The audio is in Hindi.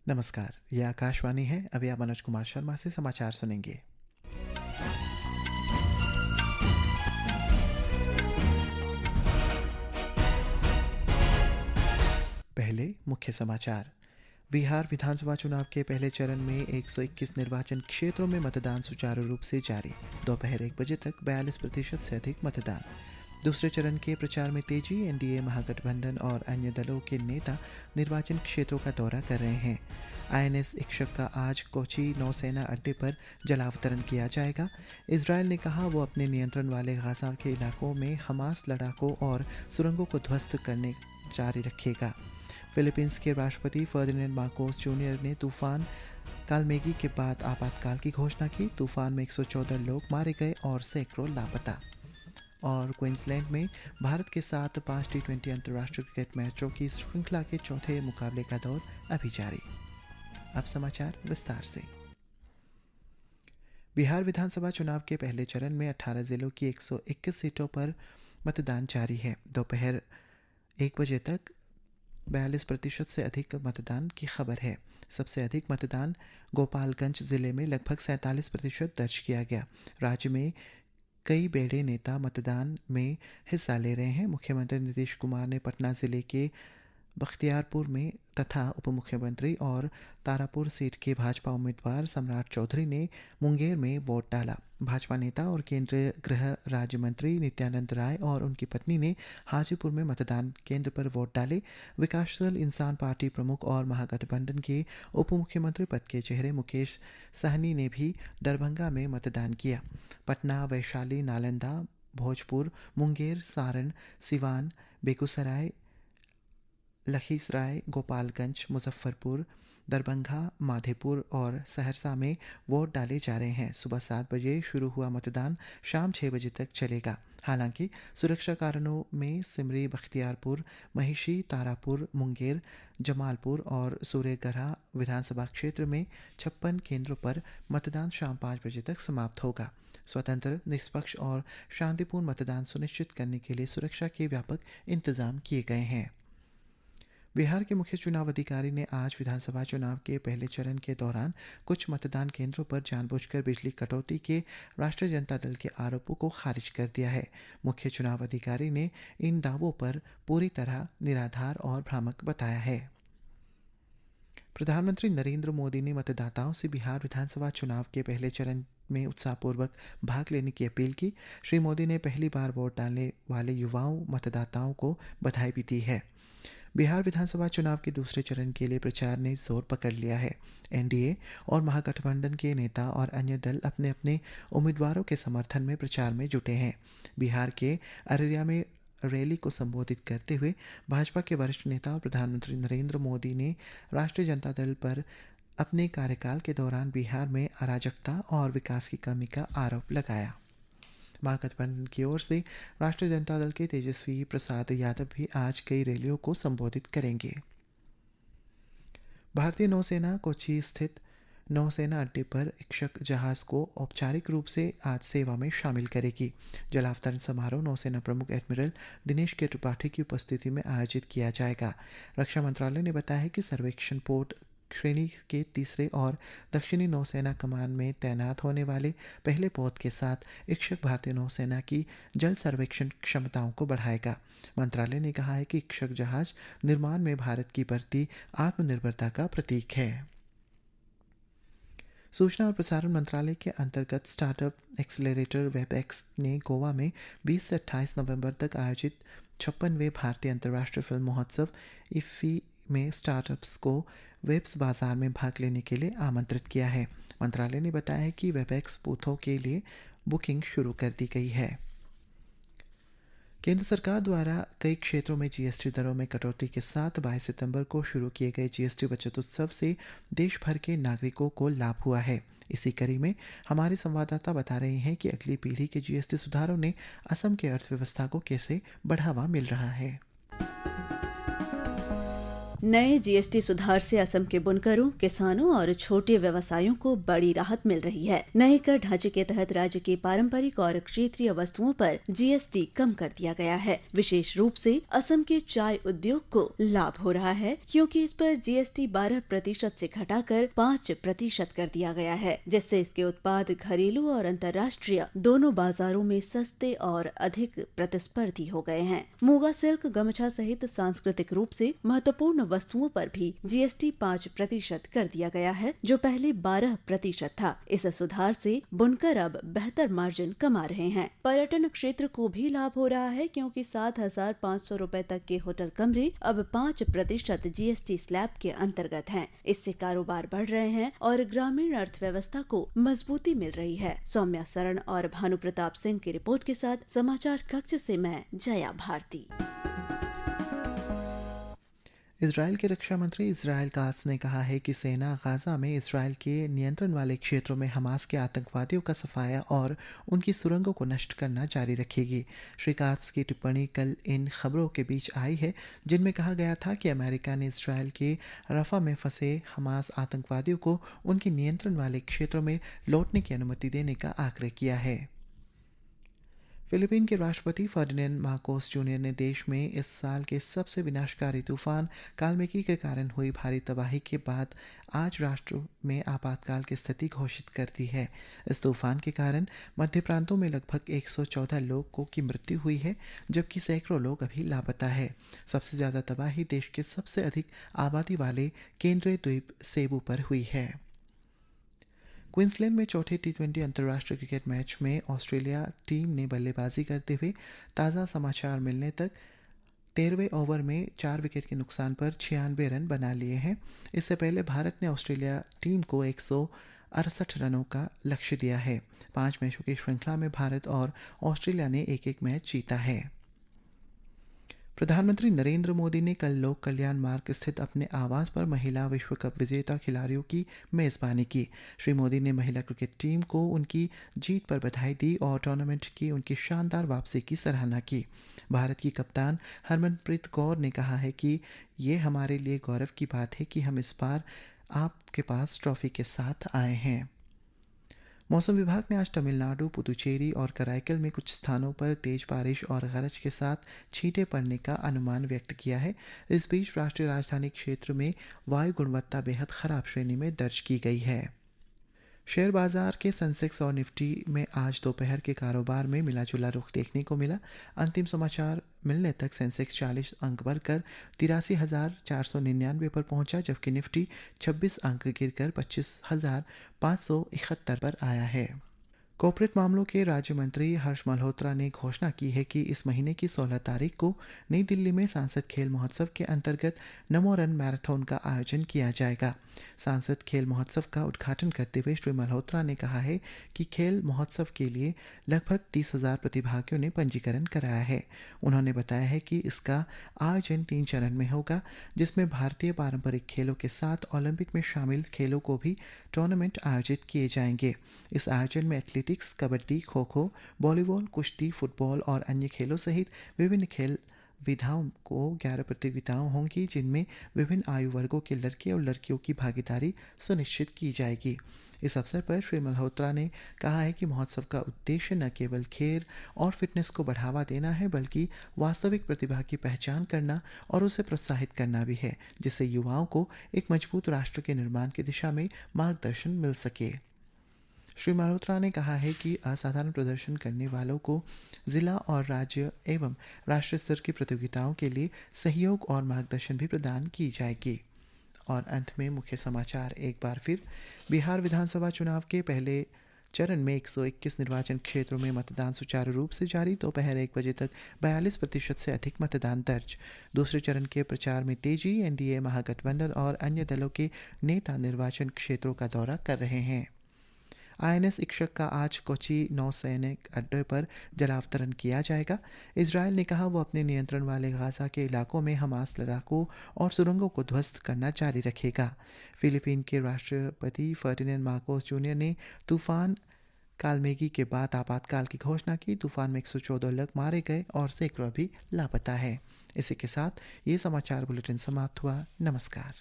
नमस्कार, ये आकाशवाणी है। अभी आप मनोज कुमार शर्मा से समाचार सुनेंगे। पहले मुख्य समाचार। बिहार विधानसभा चुनाव के पहले चरण में 121 निर्वाचन क्षेत्रों में मतदान सुचारू रूप से जारी। दोपहर 1 बजे तक 42% से अधिक मतदान। दूसरे चरण के प्रचार में तेजी। एनडीए, महागठबंधन और अन्य दलों के नेता निर्वाचन क्षेत्रों का दौरा कर रहे हैं। आईएनएस इक्षक का आज कोची नौसेना अड्डे पर जलावतरण किया जाएगा। इजरायल ने कहा वो अपने नियंत्रण वाले गाजा के इलाकों में हमास लड़ाकों और सुरंगों को ध्वस्त करने जारी रखेगा। फिलीपींस के राष्ट्रपति फर्डिनेंड मार्कोस जूनियर ने तूफान कालमेगी के बाद आपातकाल की घोषणा की। तूफान में 114 लोग मारे गए और सैकड़ों लापता। और क्वींसलैंड में भारत के साथ 5 टी20 अंतर्राष्ट्रीय क्रिकेट मैचों की श्रृंखला के चौथे मुकाबले का दौर अभी जारी। अब समाचार विस्तार से। बिहार विधानसभा चुनाव के पहले चरण में 18 जिलों की 121 सीटों पर मतदान जारी है। दोपहर 1 बजे तक 42% से अधिक मतदान की खबर है। सबसे अधिक मतदान गोपालगंज जिले में लगभग 47% दर्ज किया गया। राज्य में कई बड़े नेता मतदान में हिस्सा ले रहे हैं। मुख्यमंत्री नीतीश कुमार ने पटना जिले के बख्तियारपुर में तथा उप मुख्यमंत्री और तारापुर सीट के भाजपा उम्मीदवार सम्राट चौधरी ने मुंगेर में वोट डाला। भाजपा नेता और केंद्रीय गृह राज्य मंत्री नित्यानंद राय और उनकी पत्नी ने हाजीपुर में मतदान केंद्र पर वोट डाले। विकासशील इंसान पार्टी प्रमुख और महागठबंधन के उप मुख्यमंत्री पद के चेहरे मुकेश सहनी ने भी दरभंगा में मतदान किया। पटना, वैशाली, नालंदा, भोजपुर, मुंगेर, सारण, सिवान, बेगूसराय, लखीसराय, गोपालगंज, मुजफ्फरपुर, दरभंगा, माधेपुर और सहरसा में वोट डाले जा रहे हैं। सुबह 7 बजे शुरू हुआ मतदान शाम 6 बजे तक चलेगा। हालांकि सुरक्षा कारणों में सिमरी, बख्तियारपुर, महिषी, तारापुर, मुंगेर, जमालपुर और सूर्यगढ़ा विधानसभा क्षेत्र में 56 केंद्रों पर मतदान शाम 5 बजे तक समाप्त होगा। स्वतंत्र, निष्पक्ष और शांतिपूर्ण मतदान सुनिश्चित करने के लिए सुरक्षा के व्यापक इंतजाम किए गए हैं। बिहार के मुख्य चुनाव अधिकारी ने आज विधानसभा चुनाव के पहले चरण के दौरान कुछ मतदान केंद्रों पर जानबूझकर बिजली कटौती के राष्ट्रीय जनता दल के आरोपों को खारिज कर दिया है। मुख्य चुनाव अधिकारी ने इन दावों पर पूरी तरह निराधार और भ्रामक बताया है। प्रधानमंत्री नरेंद्र मोदी ने मतदाताओं से बिहार विधानसभा चुनाव के पहले चरण में उत्साहपूर्वक भाग लेने की अपील की। श्री मोदी ने पहली बार वोट डालने वाले युवाओं मतदाताओं को बधाई भी दी है। बिहार विधानसभा चुनाव के दूसरे चरण के लिए प्रचार ने जोर पकड़ लिया है। एनडीए और महागठबंधन के नेता और अन्य दल अपने अपने उम्मीदवारों के समर्थन में प्रचार में जुटे हैं। बिहार के अररिया में रैली को संबोधित करते हुए भाजपा के वरिष्ठ नेता और प्रधानमंत्री नरेंद्र मोदी ने राष्ट्रीय जनता दल पर अपने कार्यकाल के दौरान बिहार में अराजकता और विकास की कमी का आरोप लगाया। महागठबंधन की ओर से राष्ट्रीय जनता दल के तेजस्वी प्रसाद यादव भी आज कई रैलियों को संबोधित करेंगे। भारतीय नौसेना कोची स्थित नौसेना अड्डे पर इक्षक जहाज को औपचारिक रूप से आज सेवा में शामिल करेगी। जलावतरण समारोह नौसेना प्रमुख एडमिरल दिनेश के त्रिपाठी की उपस्थिति में आयोजित किया जाएगा। रक्षा मंत्रालय ने बताया है कि सर्वेक्षण पोर्ट श्रेणी के तीसरे और दक्षिणी नौसेना कमान में तैनात होने वाले पहले पोत के साथ इक्षक भारतीय नौसेना की जल सर्वेक्षण क्षमताओं को बढ़ाएगा। मंत्रालय ने कहा है कि इक्षक जहाज निर्माण में भारत की बढ़ती आत्मनिर्भरता का प्रतीक है। सूचना और प्रसारण मंत्रालय के अंतर्गत स्टार्टअप एक्सेलरेटर वेबएक्स ने गोवा में 20 से 28 नवंबर तक आयोजित 56वें भारतीय अंतर्राष्ट्रीय फिल्म महोत्सव इफ्फी में स्टार्टअप्स को वेब्स बाजार में भाग लेने के लिए आमंत्रित किया है। मंत्रालय ने बताया है कि वेबएक्स बूथों के लिए बुकिंग शुरू कर दी गई है। केंद्र सरकार द्वारा कई क्षेत्रों में जीएसटी दरों में कटौती के साथ 22 सितंबर को शुरू किए गए जीएसटी बचत उत्सव से देश भर के नागरिकों को लाभ हुआ है। इसी कड़ी में हमारे संवाददाता बता रहे हैं कि अगली पीढ़ी के जीएसटी सुधारों ने असम के अर्थव्यवस्था को कैसे बढ़ावा मिल रहा है। नए जीएसटी सुधार से असम के बुनकरों, किसानों और छोटे व्यवसायों को बड़ी राहत मिल रही है। नए कर ढांचे के तहत राज्य की पारंपरिक और क्षेत्रीय वस्तुओं पर जीएसटी कम कर दिया गया है। विशेष रूप से असम के चाय उद्योग को लाभ हो रहा है, क्योंकि इस पर जीएसटी 12% से घटाकर 5% कर दिया गया है, जिससे इसके उत्पाद घरेलू और अंतर्राष्ट्रीय दोनों बाजारों में सस्ते और अधिक प्रतिस्पर्धी हो गए हैं। मूगा सिल्क, गमछा सहित सांस्कृतिक रूप से महत्वपूर्ण वस्तुओं पर भी जीएसटी 5% कर दिया गया है, जो पहले 12% था। इस सुधार से बुनकर अब बेहतर मार्जिन कमा रहे हैं। पर्यटन क्षेत्र को भी लाभ हो रहा है, क्योंकि 7,500 रुपए तक के होटल कमरे अब 5% जीएसटी स्लैब के अंतर्गत हैं। इससे कारोबार बढ़ रहे हैं और ग्रामीण अर्थव्यवस्था को मजबूती मिल रही है। सौम्या शरण और भानु प्रताप सिंह की रिपोर्ट के साथ समाचार कक्ष से मैं जया भारती। इजरायल के रक्षा मंत्री इजराइल कात्स ने कहा है कि सेना गाजा में इजरायल के नियंत्रण वाले क्षेत्रों में हमास के आतंकवादियों का सफाया और उनकी सुरंगों को नष्ट करना जारी रखेगी। श्री कात्स की टिप्पणी कल इन खबरों के बीच आई है जिनमें कहा गया था कि अमेरिका ने इजरायल के रफा में फंसे हमास आतंकवादियों को उनके नियंत्रण वाले क्षेत्रों में लौटने की अनुमति देने का आग्रह किया है। फिलीपीन के राष्ट्रपति फर्डिनेंड मार्कोस जूनियर ने देश में इस साल के सबसे विनाशकारी तूफान कालमेगी के कारण हुई भारी तबाही के बाद आज राष्ट्र में आपातकाल की स्थिति घोषित कर दी है। इस तूफान के कारण मध्य प्रांतों में लगभग 114 लोगों की मृत्यु हुई है, जबकि सैकड़ों लोग अभी लापता है। सबसे ज़्यादा तबाही देश के सबसे अधिक आबादी वाले केंद्रीय द्वीप सेबू पर हुई है। क्वींसलैंड में चौथे टी20 अंतर्राष्ट्रीय क्रिकेट मैच में ऑस्ट्रेलिया टीम ने बल्लेबाजी करते हुए ताज़ा समाचार मिलने तक 13वें ओवर में 4 विकेट के नुकसान पर 96 रन बना लिए हैं। इससे पहले भारत ने ऑस्ट्रेलिया टीम को 168 रनों का लक्ष्य दिया है। 5 मैचों की श्रृंखला में भारत और ऑस्ट्रेलिया ने एक मैच जीता है। प्रधानमंत्री नरेंद्र मोदी ने कल लोक कल्याण मार्ग स्थित अपने आवास पर महिला विश्व कप विजेता खिलाड़ियों की मेज़बानी की। श्री मोदी ने महिला क्रिकेट टीम को उनकी जीत पर बधाई दी और टूर्नामेंट की उनकी शानदार वापसी की सराहना की। भारत की कप्तान हरमनप्रीत कौर ने कहा है कि ये हमारे लिए गौरव की बात है कि हम इस बार आपके पास ट्रॉफी के साथ आए हैं। मौसम विभाग ने आज तमिलनाडु, पुदुचेरी और कराईकल में कुछ स्थानों पर तेज बारिश और गरज के साथ छींटे पड़ने का अनुमान व्यक्त किया है। इस बीच राष्ट्रीय राजधानी क्षेत्र में वायु गुणवत्ता बेहद खराब श्रेणी में दर्ज की गई है। शेयर बाजार के सेंसेक्स और निफ्टी में आज दोपहर के कारोबार में मिला जुला रुख देखने को मिला। अंतिम समाचार मिलने तक सेंसेक्स 40 अंक बढ़कर 83,499 पर पहुंचा, जबकि निफ्टी 26 अंक गिरकर 25,571 पर आया है। कॉर्पोरेट मामलों के राज्य मंत्री हर्ष मल्होत्रा ने घोषणा की है कि इस महीने की 16 तारीख को नई दिल्ली में सांसद खेल महोत्सव के अंतर्गत नमो रन मैराथन का आयोजन किया जाएगा। सांसद खेल महोत्सव का उद्घाटन करते हुए श्री मल्होत्रा ने कहा है कि खेल महोत्सव के लिए लगभग 30,000 प्रतिभागियों ने पंजीकरण कराया है। उन्होंने बताया है कि इसका आयोजन 3 चरण में होगा, जिसमें भारतीय पारंपरिक खेलों के साथ ओलंपिक में शामिल खेलों को भी टूर्नामेंट आयोजित किए जाएंगे। इस आयोजन में एथलेटिक्स, कबड्डी, खो खो, वॉलीबॉल, कुश्ती, फुटबॉल और अन्य खेलों सहित विभिन्न खेल विधाओं को 11 प्रतियोगिताएं होंगी, जिनमें विभिन्न आयु वर्गों के लड़के और लड़कियों की भागीदारी सुनिश्चित की जाएगी। इस अवसर पर श्री मल्होत्रा ने कहा है कि महोत्सव का उद्देश्य न केवल खेल और फिटनेस को बढ़ावा देना है, बल्कि वास्तविक प्रतिभा की पहचान करना और उसे प्रोत्साहित करना भी है, जिससे युवाओं को एक मजबूत राष्ट्र के निर्माण की दिशा में मार्गदर्शन मिल सके। श्री मल्होत्रा ने कहा है कि असाधारण प्रदर्शन करने वालों को जिला और राज्य एवं राष्ट्रीय स्तर की प्रतियोगिताओं के लिए सहयोग और मार्गदर्शन भी प्रदान की जाएगी। और अंत में मुख्य समाचार एक बार फिर। बिहार विधानसभा चुनाव के पहले चरण में 121 निर्वाचन क्षेत्रों में मतदान सुचारू रूप से जारी। दोपहर 1 बजे तक 42% से अधिक मतदान दर्ज। दूसरे चरण के प्रचार में तेजी। एनडीए, महागठबंधन और अन्य दलों के नेता निर्वाचन क्षेत्रों का दौरा कर रहे हैं। आईएनएस इक्ष्क का आज कोची नौसैनिक अड्डे पर जलावतरण किया जाएगा। इजरायल ने कहा वो अपने नियंत्रण वाले गाजा के इलाकों में हमास लड़ाकों और सुरंगों को ध्वस्त करना जारी रखेगा। फिलीपीन के राष्ट्रपति फर्डिनेंड मार्कोस जूनियर ने तूफान कालमेगी के बाद आपातकाल की घोषणा की। तूफान में 114 लोग मारे गए और सैकड़ों भी लापता है। इसी के साथ ये समाचार बुलेटिन समाप्त हुआ। नमस्कार।